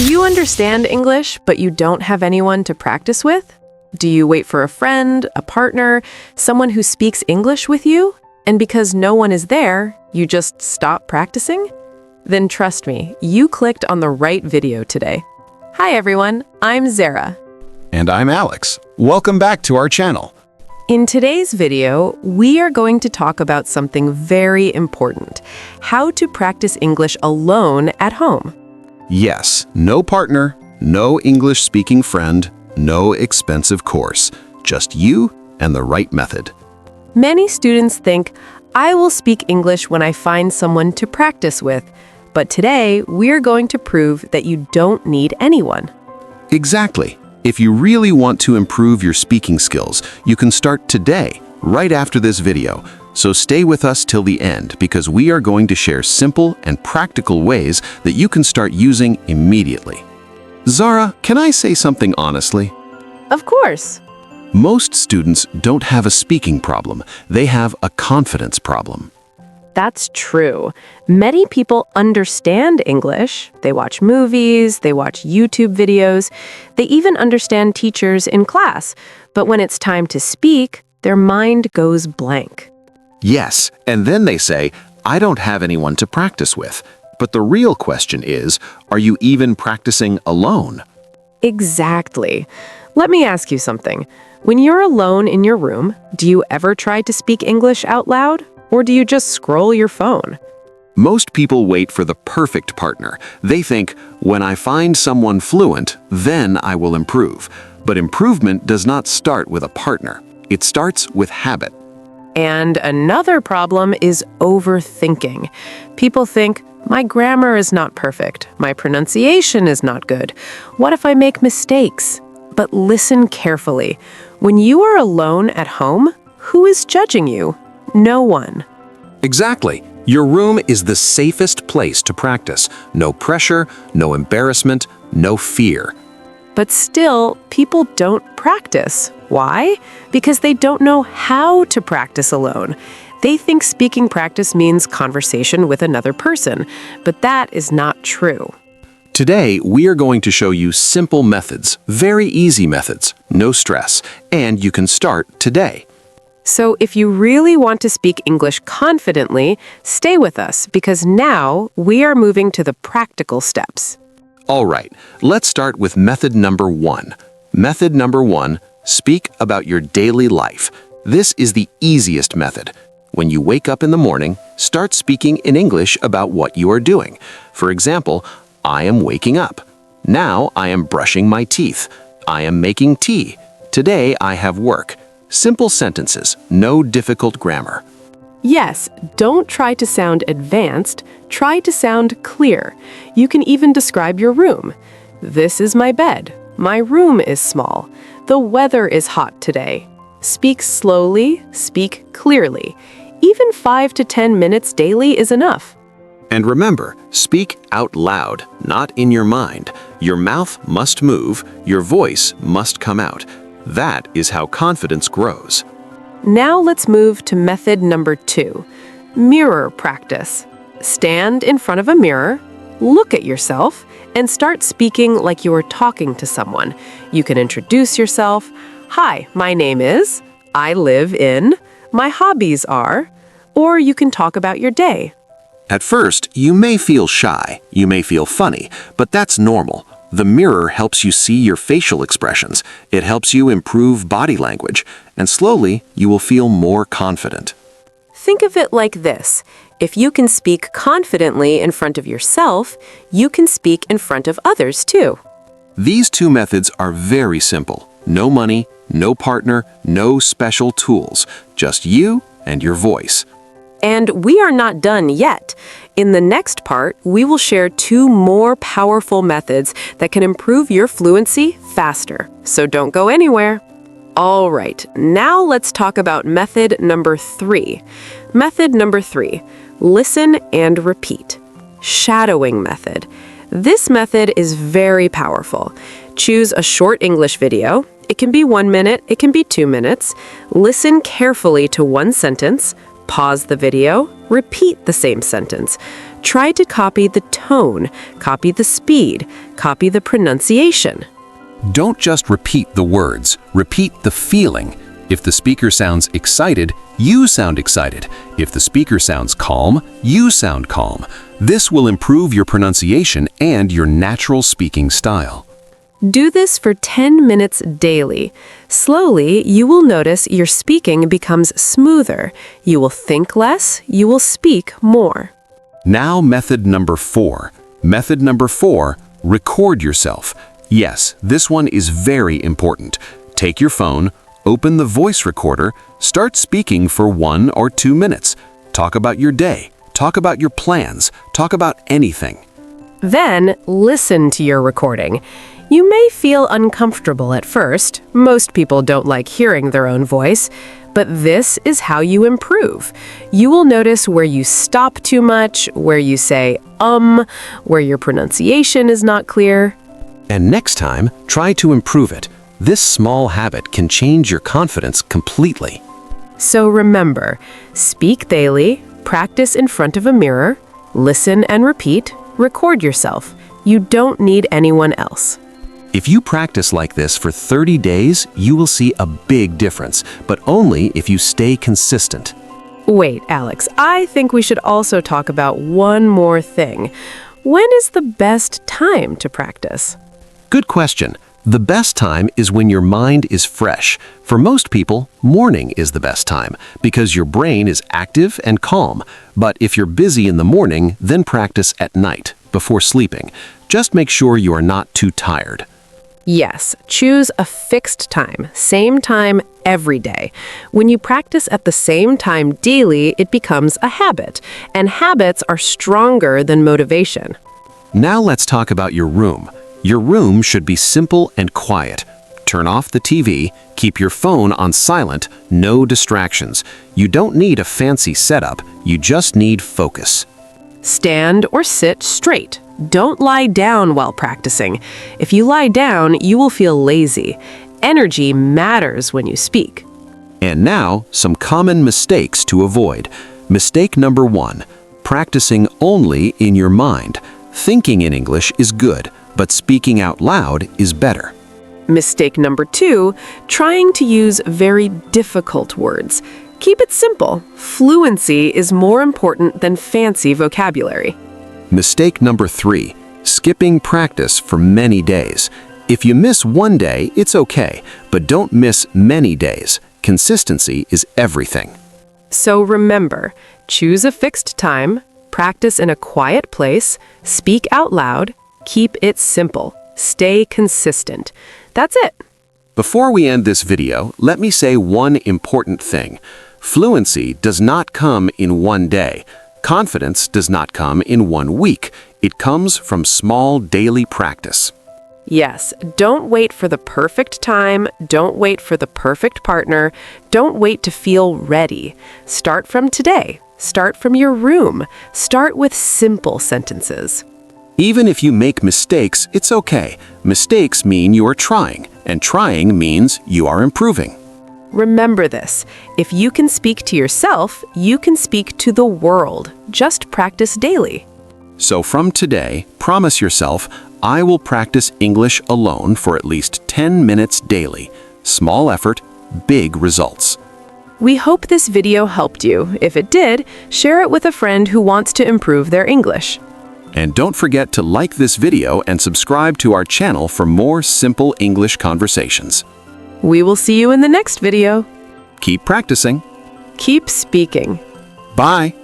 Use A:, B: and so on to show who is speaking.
A: Do you understand English, but you don't have anyone to practice with? Do you wait for a friend, a partner, someone who speaks English with you? And because no one is there, you just stop practicing? Then trust me, you clicked on the right video today. Hi everyone, I'm Zara.
B: And I'm Alex. Welcome back to our channel.
A: In today's video, we are going to talk about something very important: how to practice English alone at home.
B: Yes, no partner, no English-speaking friend, no expensive course, just you and the right method.
A: Many students think, I will speak English when I find someone to practice with, but today we're going to prove that you don't need anyone.
B: Exactly. If you really want to improve your speaking skills, you can start today, right after this video. So stay with us till the end because we are going to share simple and practical ways that you can start using immediately. Zara, can I say something honestly?
A: Of course.
B: Most students don't have a speaking problem. They have a confidence problem.
A: That's true. Many people understand English. They watch movies, they watch YouTube videos, they even understand teachers in class. But when it's time to speak, their mind goes blank.
B: Yes, and then they say, I don't have anyone to practice with. But the real question is, are you even practicing alone?
A: Exactly. Let me ask you something. When you're alone in your room, do you ever try to speak English out loud? Or do you just scroll your phone?
B: Most people wait for the perfect partner. They think, when I find someone fluent, then I will improve. But improvement does not start with a partner. It starts with habit.
A: And another problem is overthinking. People think, my grammar is not perfect. My pronunciation is not good. What if I make mistakes? But listen carefully. When you are alone at home, who is judging you? No one.
B: Exactly. Your room is the safest place to practice. No pressure, no embarrassment, no fear.
A: But still, people don't practice. Why? Because they don't know how to practice alone. They think speaking practice means conversation with another person, but that is not true.
B: Today, we are going to show you simple methods, very easy methods, no stress, and you can start today.
A: So if you really want to speak English confidently, stay with us because now we are moving to the practical steps.
B: All right, let's start with method number 1. Method number 1, speak about your daily life. This is the easiest method. When you wake up in the morning, start speaking in English about what you are doing. For example, I am waking up. Now I am brushing my teeth. I am making tea. Today I have work. Simple sentences, no difficult grammar.
A: Yes, don't try to sound advanced, try to sound clear. You can even describe your room. This is my bed. My room is small. The weather is hot today. Speak slowly, speak clearly. Even 5 to 10 minutes daily is enough.
B: And remember, speak out loud, not in your mind. Your mouth must move, your voice must come out. That is how confidence grows.
A: Now let's move to method number 2, mirror practice. Stand in front of a mirror, look at yourself, and start speaking like you are talking to someone. You can introduce yourself. Hi, my name is, I live in, my hobbies are, or you can talk about your day.
B: At first, you may feel shy, you may feel funny, but that's normal. The mirror helps you see your facial expressions. It helps you improve body language, and slowly you will feel more confident.
A: Think of it like this. If you can speak confidently in front of yourself, you can speak in front of others too.
B: These two methods are very simple. No money, no partner, no special tools. Just you and your voice.
A: And we are not done yet. In the next part, we will share 2 more powerful methods that can improve your fluency faster. So don't go anywhere. All right, now let's talk about method number 3. Method number 3, listen and repeat. Shadowing method. This method is very powerful. Choose a short English video. It can be 1 minute, it can be 2 minutes. Listen carefully to one sentence. Pause the video, repeat the same sentence. Try to copy the tone, copy the speed, copy the pronunciation.
C: Don't just repeat the words, repeat the feeling. If the speaker sounds excited, you sound excited. If the speaker sounds calm, you sound calm. This will improve your pronunciation and your natural speaking style.
A: Do this for 10 minutes daily. Slowly, you will notice your speaking becomes smoother. You will think less, you will speak more.
C: Now method number 4. Method number 4, record yourself. Yes, this one is very important. Take your phone, open the voice recorder, start speaking for 1 or 2 minutes. Talk about your day, talk about your plans, talk about anything.
A: Then, listen to your recording. You may feel uncomfortable at first. Most people don't like hearing their own voice. But this is how you improve. You will notice where you stop too much, where you say where your pronunciation is not clear.
B: And next time, try to improve it. This small habit can change your confidence completely.
A: So remember, speak daily, practice in front of a mirror, listen and repeat, record yourself. You don't need anyone else.
B: If you practice like this for 30 days, you will see a big difference, but only if you stay consistent.
A: Wait, Alex, I think we should also talk about one more thing. When is the best time to practice?
B: Good question. The best time is when your mind is fresh. For most people, morning is the best time because your brain is active and calm. But if you're busy in the morning, then practice at night, before sleeping. Just make sure you are not too tired.
A: Yes, choose a fixed time, same time every day. When you practice at the same time daily, it becomes a habit, and habits are stronger than motivation.
B: Now let's talk about your room. Your room should be simple and quiet. Turn off the TV, keep your phone on silent, no distractions. You don't need a fancy setup, you just need focus.
A: Stand or sit straight. Don't lie down while practicing. If you lie down, you will feel lazy. Energy matters when you speak.
B: And now, some common mistakes to avoid. Mistake number 1, practicing only in your mind. Thinking in English is good, but speaking out loud is better.
A: Mistake number 2, trying to use very difficult words. Keep it simple. Fluency is more important than fancy vocabulary.
B: Mistake number 3, skipping practice for many days. If you miss one day, it's okay, but don't miss many days. Consistency is everything.
A: So remember, choose a fixed time, practice in a quiet place, speak out loud, keep it simple, stay consistent. That's it.
B: Before we end this video, let me say one important thing. Fluency does not come in one day. Confidence does not come in 1 week. It comes from small daily practice.
A: Yes, don't wait for the perfect time, don't wait for the perfect partner, don't wait to feel ready. Start from today. Start from your room. Start with simple sentences.
B: Even if you make mistakes, it's okay. Mistakes mean you are trying, and trying means you are improving.
A: Remember this, if you can speak to yourself, you can speak to the world. Just practice daily.
B: So from today, promise yourself, I will practice English alone for at least 10 minutes daily. Small effort, big results.
A: We hope this video helped you. If it did, share it with a friend who wants to improve their English.
B: And don't forget to like this video and subscribe to our channel for more simple English conversations.
A: We will see you in the next video.
B: Keep practicing.
A: Keep speaking.
B: Bye.